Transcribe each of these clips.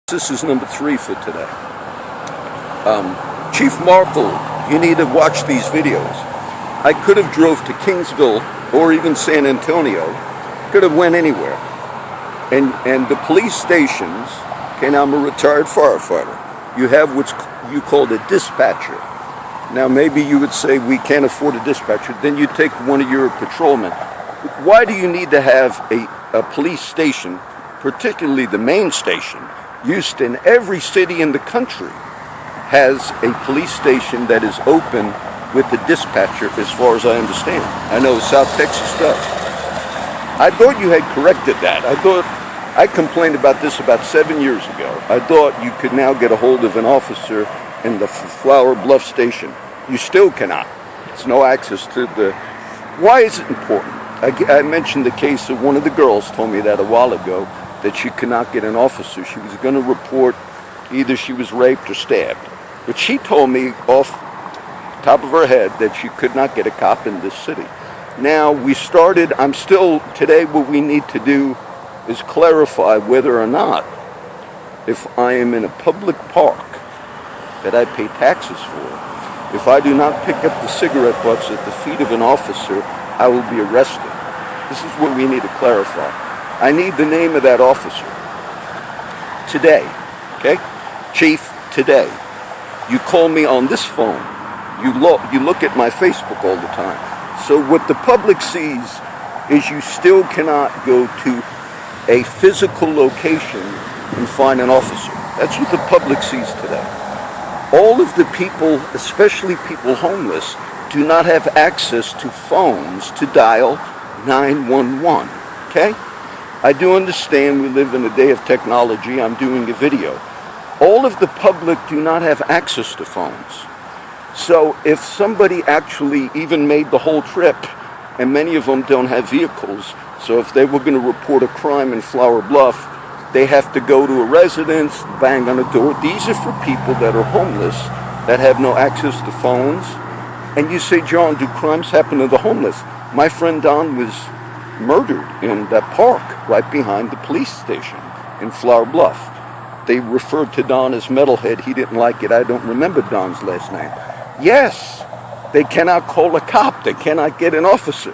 This is number 3 for today. Chief Markle, you need to watch these videos. I could have drove to Kingsville or even San Antonio. Could have went anywhere. And the police stations, okay, now I'm a retired firefighter. You have what's you call a dispatcher. Now maybe you would say we can't afford a dispatcher. Then you take one of your patrolmen. Why do you need to have a police station, particularly the main station? Houston, every city in the country has a police station that is open with a dispatcher, as far as I understand. I know South Texas does. I thought you had corrected that. I complained about this about 7 years ago. I thought you could now get a hold of an officer in the Flower Bluff station. You still cannot. There's no access to the... Why is it important? I mentioned the case of one of the girls told me that a while ago, that she could not get an officer. She was going to report either she was raped or stabbed. But she told me off the top of her head that she could not get a cop in this city. Now, today what we need to do is clarify whether or not, if I am in a public park that I pay taxes for, if I do not pick up the cigarette butts at the feet of an officer, I will be arrested. This is what we need to clarify. I need the name of that officer. Today, okay? Chief, today. You call me on this phone. You look at my Facebook all the time. So what the public sees is you still cannot go to a physical location and find an officer. That's what the public sees today. All of the people, especially people homeless, do not have access to phones to dial 911, okay? I do understand we live in a day of technology. I'm doing a video. All of the public do not have access to phones. So if somebody actually even made the whole trip, and many of them don't have vehicles, so if they were going to report a crime in Flower Bluff, they have to go to a residence, bang on a door. These are for people that are homeless, that have no access to phones. And you say, John, do crimes happen to the homeless? My friend Don was murdered in that park right behind the police station in Flower Bluff. They referred to Don as Metalhead. He didn't like it. I don't remember Don's last name. Yes, they cannot call a cop. They cannot get an officer.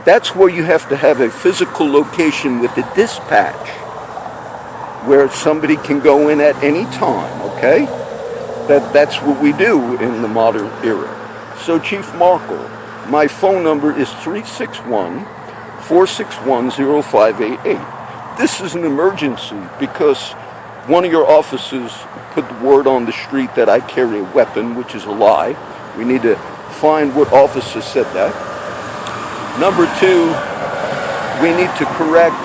That's where you have to have a physical location with a dispatch where somebody can go in at any time, okay? That's what we do in the modern era. So Chief Markle, my phone number is 361-461-0588. This is an emergency because one of your officers put the word on the street that I carry a weapon, which is a lie. We need to find what officer said that. Number 2, we need to correct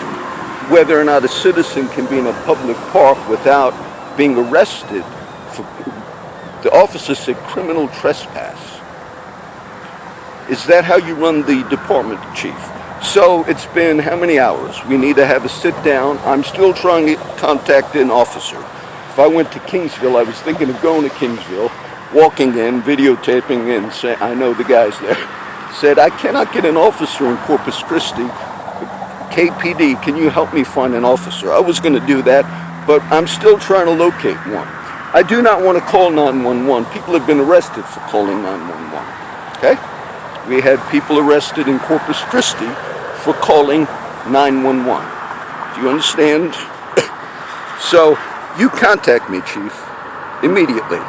whether or not a citizen can be in a public park without being arrested. The officer said criminal trespass. Is that how you run the department, Chief? So it's been how many hours? We need to have a sit down. I'm still trying to contact an officer. If I went to Kingsville, I was thinking of going to Kingsville, walking in, videotaping in, say, I know the guys there, said, I cannot get an officer in Corpus Christi. Ccpd, can you help me find an officer? I was going to do that, but I'm still trying to locate one. I do not want to call 911. People have been arrested for calling 911, okay? We had people arrested in Corpus Christi for calling 911. Do you understand? So you contact me, Chief, immediately.